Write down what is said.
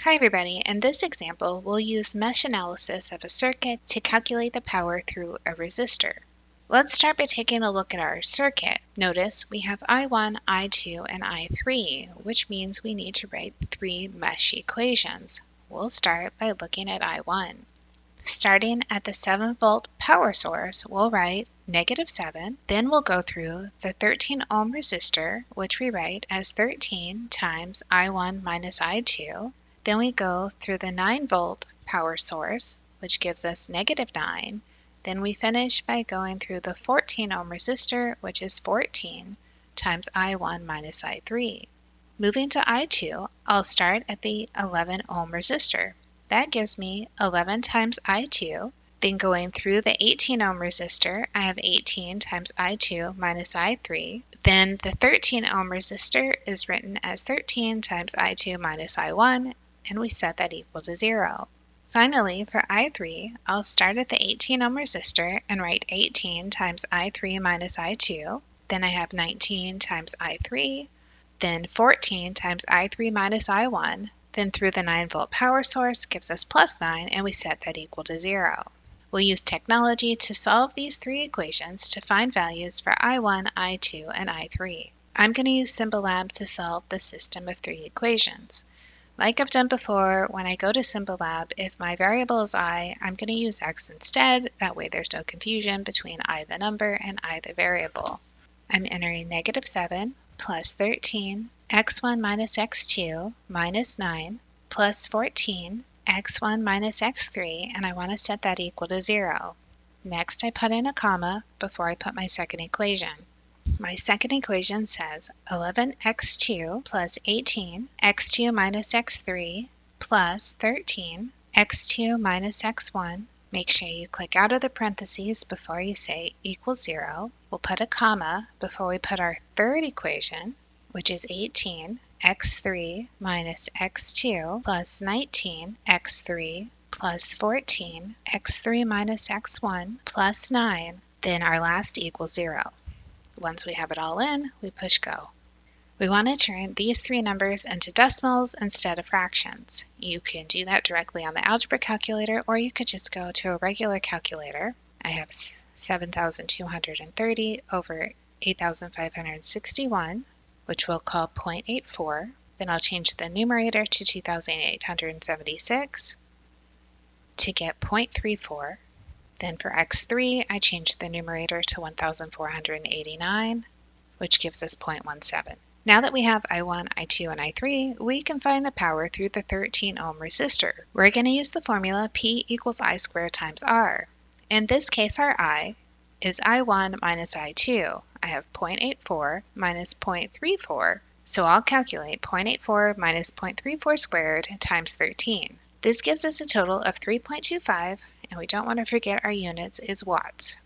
Hi everybody, in this example we'll use mesh analysis of a circuit to calculate the power through a resistor. Let's start by taking a look at our circuit. Notice we have I1, I2, and I3, which means we need to write three mesh equations. We'll start by looking at I1. Starting at the 7-volt power source, we'll write -7, then we'll go through the 13 ohm resistor, which we write as 13 times I1 minus I2. Then we go through the 9-volt power source, which gives us -9. Then we finish by going through the 14 ohm resistor, which is 14 times I1 minus I3. Moving to I2, I'll start at the 11 ohm resistor. That gives me 11 times I2. Then going through the 18 ohm resistor, I have 18 times I2 minus I3. Then the 13 ohm resistor is written as 13 times I2 minus I1, and we set that equal to 0. Finally, for I3, I'll start at the 18 ohm resistor and write 18 times I3 minus I2. Then I have 19 times I3. Then 14 times I3 minus I1. Then through the 9-volt power source gives us +9, and we set that equal to 0. We'll use technology to solve these three equations to find values for I1, I2, and I3. I'm going to use Symbolab to solve the system of three equations. Like I've done before, when I go to Symbolab, if my variable is I, I'm going to use x instead. That way there's no confusion between I the number and I the variable. I'm entering -7 plus 13, x1 minus x2 minus 9 plus 14, x1 minus x3, and I want to set that equal to 0. Next, I put in a comma before I put my second equation. My second equation says 11x2 plus 18, x2 minus x3 plus 13, x2 minus x1. Make sure you click out of the parentheses before you say equals 0. We'll put a comma before we put our third equation, which is 18, x3 minus x2 plus 19, x3 plus 14, x3 minus x1 plus 9. Then our last equals 0. Once we have it all in, we push go. We want to turn these three numbers into decimals instead of fractions. You can do that directly on the algebra calculator, or you could just go to a regular calculator. I have 7,230 over 8,561, which we'll call 0.84. Then I'll change the numerator to 2,876 to get 0.34. Then for x3, I changed the numerator to 1,489, which gives us 0.17. Now that we have I1, I2, and I3, we can find the power through the 13 ohm resistor. We're going to use the formula P equals I squared times R. In this case, our I is I1 minus I2. I have 0.84 minus 0.34, so I'll calculate 0.84 minus 0.34 squared times 13. This gives us a total of 3.25, and we don't want to forget our units is watts.